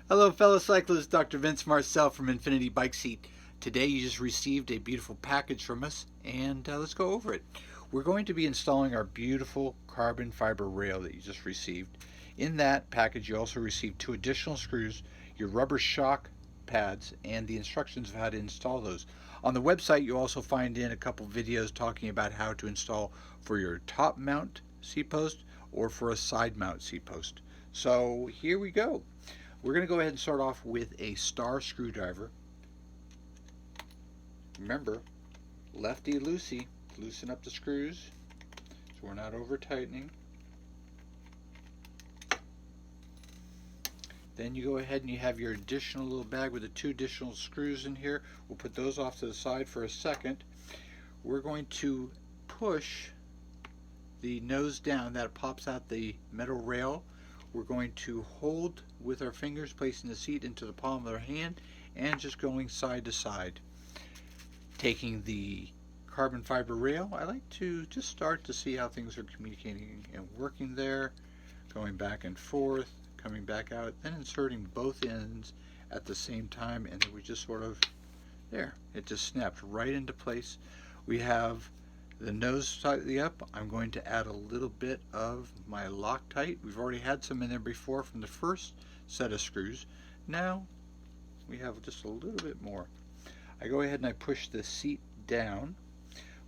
Hello, fellow cyclists. Dr. Vince Marcel from Infinity Bike Seat. Today, you just received a beautiful package from us, and let's go over it. We're going to be installing our beautiful carbon fiber rail that you just received. In that package, you also received 2 additional screws, your rubber shock pads, and the instructions of how to install those. On the website, you also find in a couple videos talking about how to install for your top mount seat post or for a side mount seat post. So here we go. We're going to go ahead and start off with a star screwdriver. Remember, lefty loosey, loosen up the screws so we're not over tightening. Then you go ahead and you have your additional little bag with the 2 additional screws in here. We'll put those off to the side for a second. We're going to push the nose down. That pops out the metal rail. We're going to hold with our fingers, placing the seat into the palm of our hand and just going side to side. Taking the carbon fiber rail, I like to just start to see how things are communicating and working there, going back and forth, coming back out, then inserting both ends at the same time, and then we just sort of, there, it just snapped right into place. We have the nose slightly up. I'm going to add a little bit of my Loctite. We've already had some in there before from the first set of screws. Now we have just a little bit more. I go ahead and I push the seat down.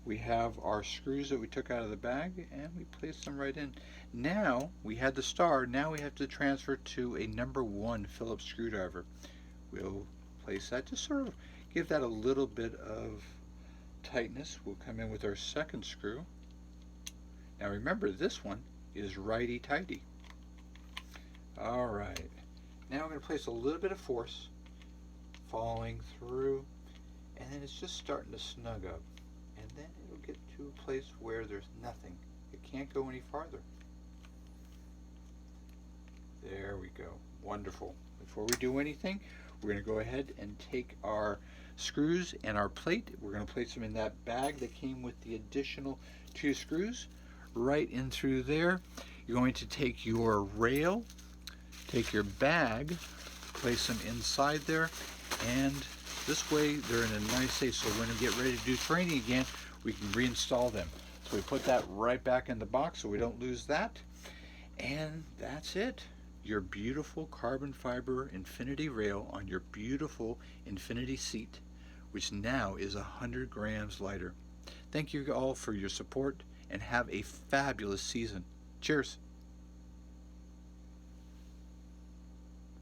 We have our screws that we took out of the bag and we place them right in. Now we had the star, now we have to transfer to a number 1 Phillips screwdriver. We'll place that, just sort of give that a little bit of tightness. We'll come in with our second screw. Now remember, this one is righty-tighty. Alright, now I'm going to place a little bit of force following through, and then it's just starting to snug up, and then it'll get to a place where there's nothing. It can't go any farther. There we go. Wonderful. Before we do anything, we're going to go ahead and take our screws and our plate. We're going to place them in that bag that came with the additional 2 screws right in through there. You're going to take your rail, take your bag, place them inside there, and this way they're in a nice safe, so when we get ready to do training again, we can reinstall them. So we put that right back in the box so we don't lose that, and that's it. Your beautiful carbon fiber Infinity rail on your beautiful Infinity seat, which now is 100 grams lighter. Thank you all for your support and have a fabulous season. Cheers.